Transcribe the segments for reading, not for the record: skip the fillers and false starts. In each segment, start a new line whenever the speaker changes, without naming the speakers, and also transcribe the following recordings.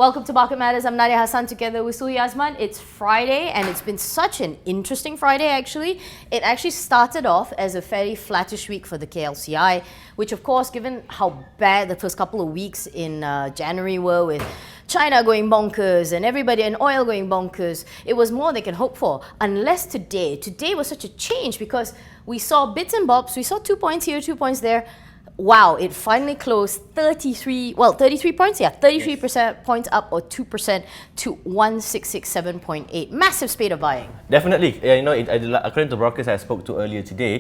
Welcome to Market Matters. I'm Nadia Hassan together with Sulhi Azman. It's Friday and it's been such an interesting Friday actually. It actually started off as a fairly flattish week for the KLCI, which of course, given how bad the first couple of weeks in January were with China going bonkers and everybody and oil going bonkers, it was more they can hope for. Unless today was such a change because we saw bits and bobs, we saw 2 points here, 2 points there. Wow, it finally closed 33 points, 33% points up or 2% to 1667.8. Massive spate of buying.
Definitely. According to brokers I spoke to earlier today,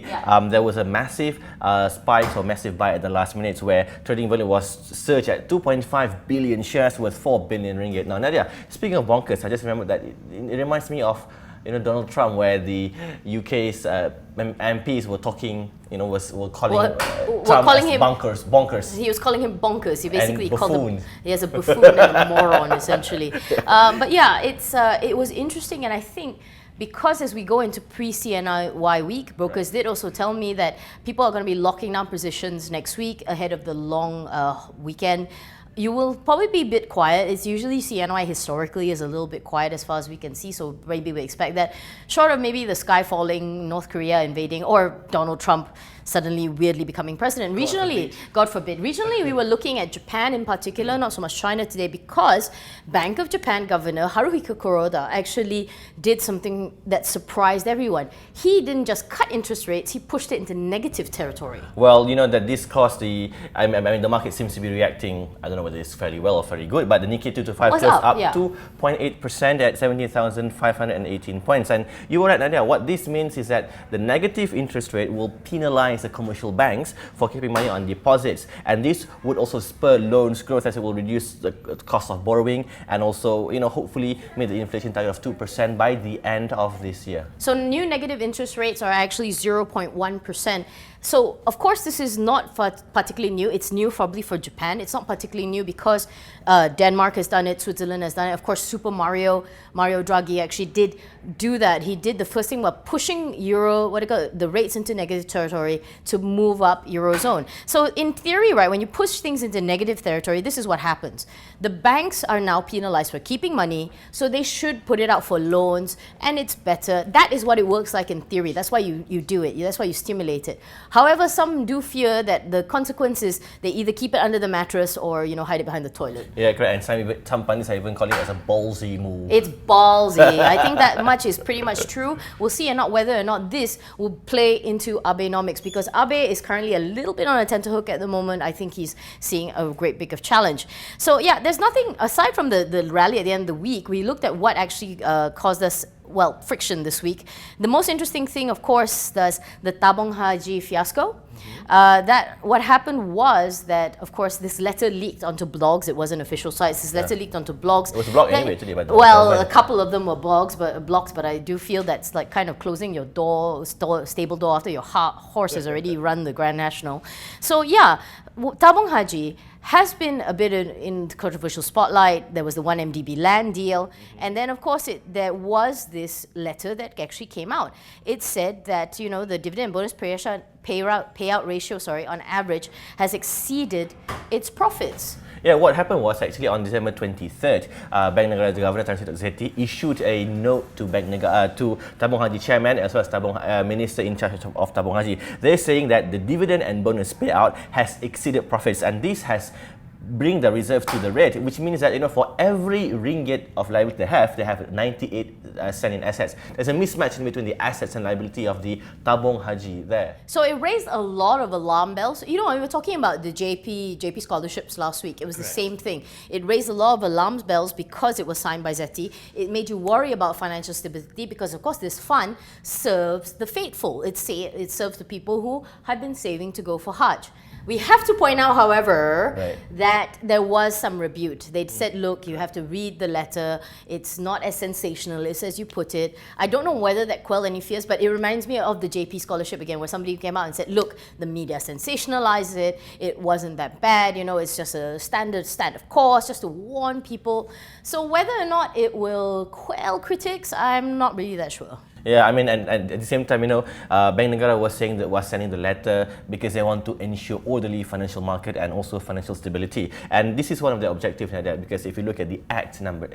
there was a massive spike or massive buy at the last minutes where trading volume was surged at 2.5 billion shares worth 4 billion ringgit. Now, Nadia, speaking of bonkers, I just remembered that it reminds me of Donald Trump, where the UK's MPs were talking, were calling him bonkers.
He was calling him bonkers. He basically called him a buffoon and a moron, essentially. But yeah, it was interesting, and I think because as we go into pre-CNY week, brokers did also tell me that people are going to be locking down positions next week ahead of the long weekend. You will probably be a bit quiet. It's usually CNY historically is a little bit quiet as far as we can see, so maybe we expect that. Short of maybe the sky falling, North Korea invading, or Donald Trump suddenly weirdly becoming president. Regionally, God forbid. Regionally, we were looking at Japan in particular, not so much China today, because Bank of Japan Governor Haruhiko Kuroda actually did something that surprised everyone. He didn't just cut interest rates, he pushed it into negative territory.
Well, that this caused the market seems to be reacting, I don't know whether it's fairly well or very good, but the Nikkei 225 closed up 2.8% at 17,518 points. And you were right, Nadia, what this means is that the negative interest rate will penalize the commercial banks for keeping money on deposits, and this would also spur loans growth as it will reduce the cost of borrowing and also hopefully meet the inflation target of 2% by the end of this year.
So new negative interest rates are actually 0.1%. So of course this is not particularly new. It's new probably for Japan. It's not particularly new because Denmark has done it, Switzerland has done it. Of course, Super Mario Draghi actually did do that. He did the first thing by pushing the rates into negative territory to move up Eurozone. So in theory, right, when you push things into negative territory, this is what happens. The banks are now penalized for keeping money, so they should put it out for loans, and it's better. That is what it works like in theory. That's why you do it. That's why you stimulate it. However, some do fear that the consequence is they either keep it under the mattress or hide it behind the toilet.
Yeah, correct. And some pundits are even calling it as a ballsy move.
It's ballsy. I think that much is pretty much true. We'll see whether or not this will play into Abenomics, because Abe is currently a little bit on a tenterhook at the moment. I think he's seeing a great big of challenge. So yeah, there's nothing aside from the rally at the end of the week. We looked at what actually caused us friction this week. The most interesting thing, of course, was the Tabung Haji fiasco. What happened was that, of course, this letter leaked onto blogs. It wasn't official sites. This letter leaked onto blogs.
It was a blog anyway today, but
a couple of them were blogs, but I do feel that's like kind of closing your stable door after your horse has already run the Grand National. So yeah, Tabung Haji has been a bit in the controversial spotlight. There was the 1MDB land deal, and then of course there was this letter that actually came out. It said that the dividend bonus payout ratio, on average, has exceeded its profits.
Yeah, what happened was actually on December 23rd, Bank Negara Governor Tan Sri Zeti issued a note to to Tabung Haji chairman as well as minister in charge of Tabung Haji. They're saying that the dividend and bonus payout has exceeded profits, and this has bring the reserve to the red, which means that for every ringgit of liability they have 98 cent in assets. There's a mismatch in between the assets and liability of the Tabung Haji there.
So it raised a lot of alarm bells. We were talking about the JP scholarships last week. It was the same thing. It raised a lot of alarm bells because it was signed by Zeti. It made you worry about financial stability because, of course, this fund serves the faithful. It serves the people who had been saving to go for Hajj. We have to point out, however, that there was some rebuke. They'd said, look, you have to read the letter. It's not as sensationalist as you put it. I don't know whether that quelled any fears, but it reminds me of the JP scholarship again, where somebody came out and said, look, the media sensationalized it. It wasn't that bad. It's just a standard course, just to warn people. So whether or not it will quell critics, I'm not really that sure.
Yeah, I mean, and at the same time, Bank Negara was sending the letter because they want to ensure orderly financial market and also financial stability. And this is one of the objectives, Nadia, because if you look at the Act number,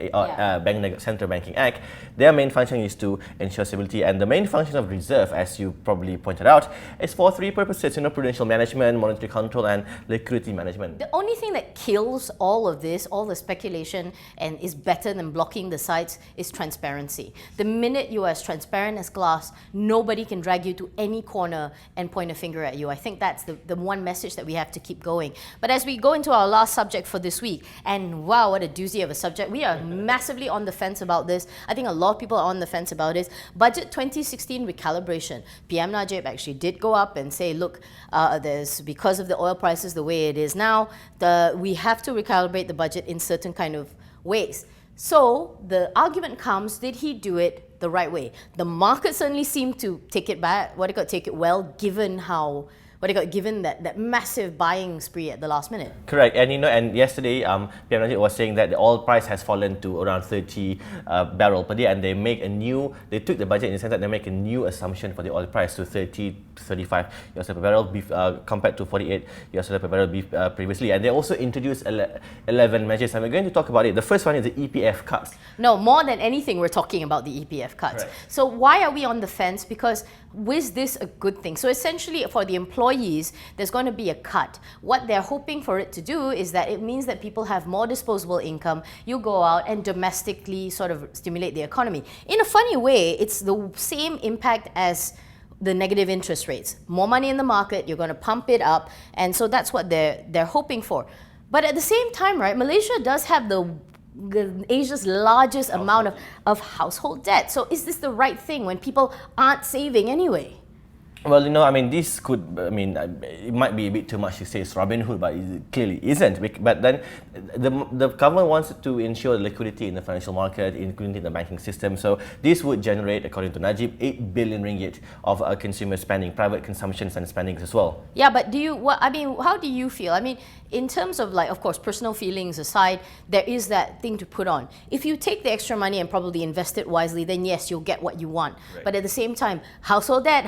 Central Banking Act, their main function is to ensure stability, and the main function of reserve, as you probably pointed out, is for three purposes: prudential management, monetary control, and liquidity management.
The only thing that kills all of this, all the speculation, and is better than blocking the sites is transparency. The minute you are as transparent as glass, nobody can drag you to any corner and point a finger at you. I think that's the one message that we have to keep going. But as we go into our last subject for this week, and wow, what a doozy of a subject. We are massively on the fence about this. I think a lot of people are on the fence about this. Budget 2016 recalibration. PM Najib actually did go up and say, look, there's, because of the oil prices the way it is now, we have to recalibrate the budget in certain kind of ways. So the argument comes, did he do it the right way? The market certainly seemed to take it back, take it well, given how, given that massive buying spree at the last minute.
Correct, and and yesterday, PM Najib was saying that the oil price has fallen to around 30 barrel per day, and they took the budget in the sense that they make a new assumption for the oil price to 30 to 35 US per barrel beef, compared to 48 US per barrel beef previously. And they also introduced 11 measures, and we're going to talk about it. The first one is the EPF cuts.
No, more than anything, we're talking about the EPF cuts.
Correct.
So why are we on the fence? Because was this a good thing? So essentially, for the employees, there's going to be a cut. What they're hoping for it to do is that it means that people have more disposable income. You go out and domestically sort of stimulate the economy. In a funny way, it's the same impact as the negative interest rates. More money in the market, you're going to pump it up, and so that's what they're hoping for. But at the same time, right, Malaysia does have Asia's largest amount of household debt. So is this the right thing when people aren't saving anyway?
Well, I mean, it might be a bit too much to say it's Robin Hood, but it clearly isn't. But then the government wants to ensure liquidity in the financial market, including the banking system. So this would generate, according to Najib, 8 billion ringgit of consumer spending, private consumptions and spendings as well.
Yeah, but how do you feel? I mean, in terms of, like, of course, personal feelings aside, there is that thing to put on. If you take the extra money and probably invest it wisely, then yes, you'll get what you want. Right. But at the same time, household debt,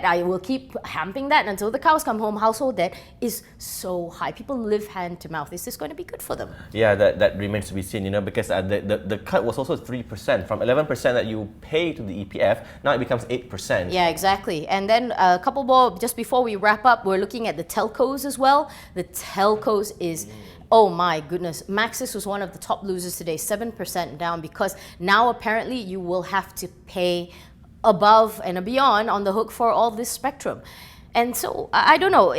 I will keep hamping that until the cows come home. Household debt is so high. People live hand to mouth. Is this going to be good for them?
Yeah, that remains to be seen, because the cut was also 3%. From 11% that you pay to the EPF, now it becomes 8%.
Yeah, exactly. And then a couple more, just before we wrap up, we're looking at the telcos as well. The telcos is, oh my goodness, Maxis was one of the top losers today, 7% down, because now apparently you will have to pay above and beyond on the hook for all this spectrum. And so, I don't know,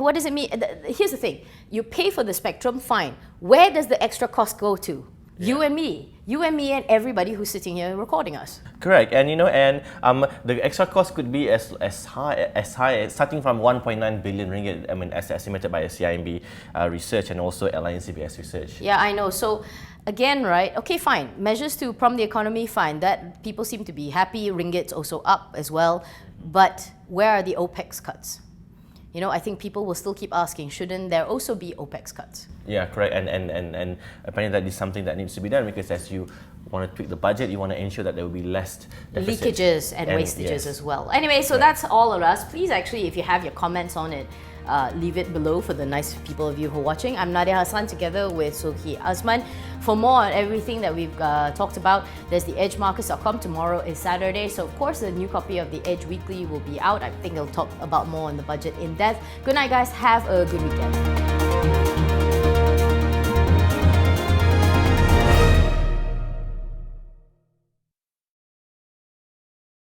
what does it mean? Here's the thing, you pay for the spectrum, fine. Where does the extra cost go to? Yeah. You and me and everybody who's sitting here recording us.
Correct, and the extra cost could be as high as starting from 1.9 billion ringgit. I mean, as estimated by CIMB research and also LINCBS research.
Yeah, I know. So again, right? Okay, fine. Measures to prompt the economy, fine. That people seem to be happy. Ringgit's also up as well. But where are the OPEX cuts? I think people will still keep asking, shouldn't there also be OPEX cuts?
Yeah, correct. And apparently that is something that needs to be done, because as you want to tweak the budget, you want to ensure that there will be less deficit.
Leakages and wastages as well. Anyway, so that's all of us. Please, actually, if you have your comments on it, leave it below for the nice people of you who are watching. I'm Nadia Hassan, together with Sulhi, Azman. For more on everything that we've talked about, there's theedgemarkets.com. Tomorrow is Saturday, so of course the new copy of The Edge Weekly will be out. I think they'll talk about more on the budget in depth. Good night, guys. Have a good weekend.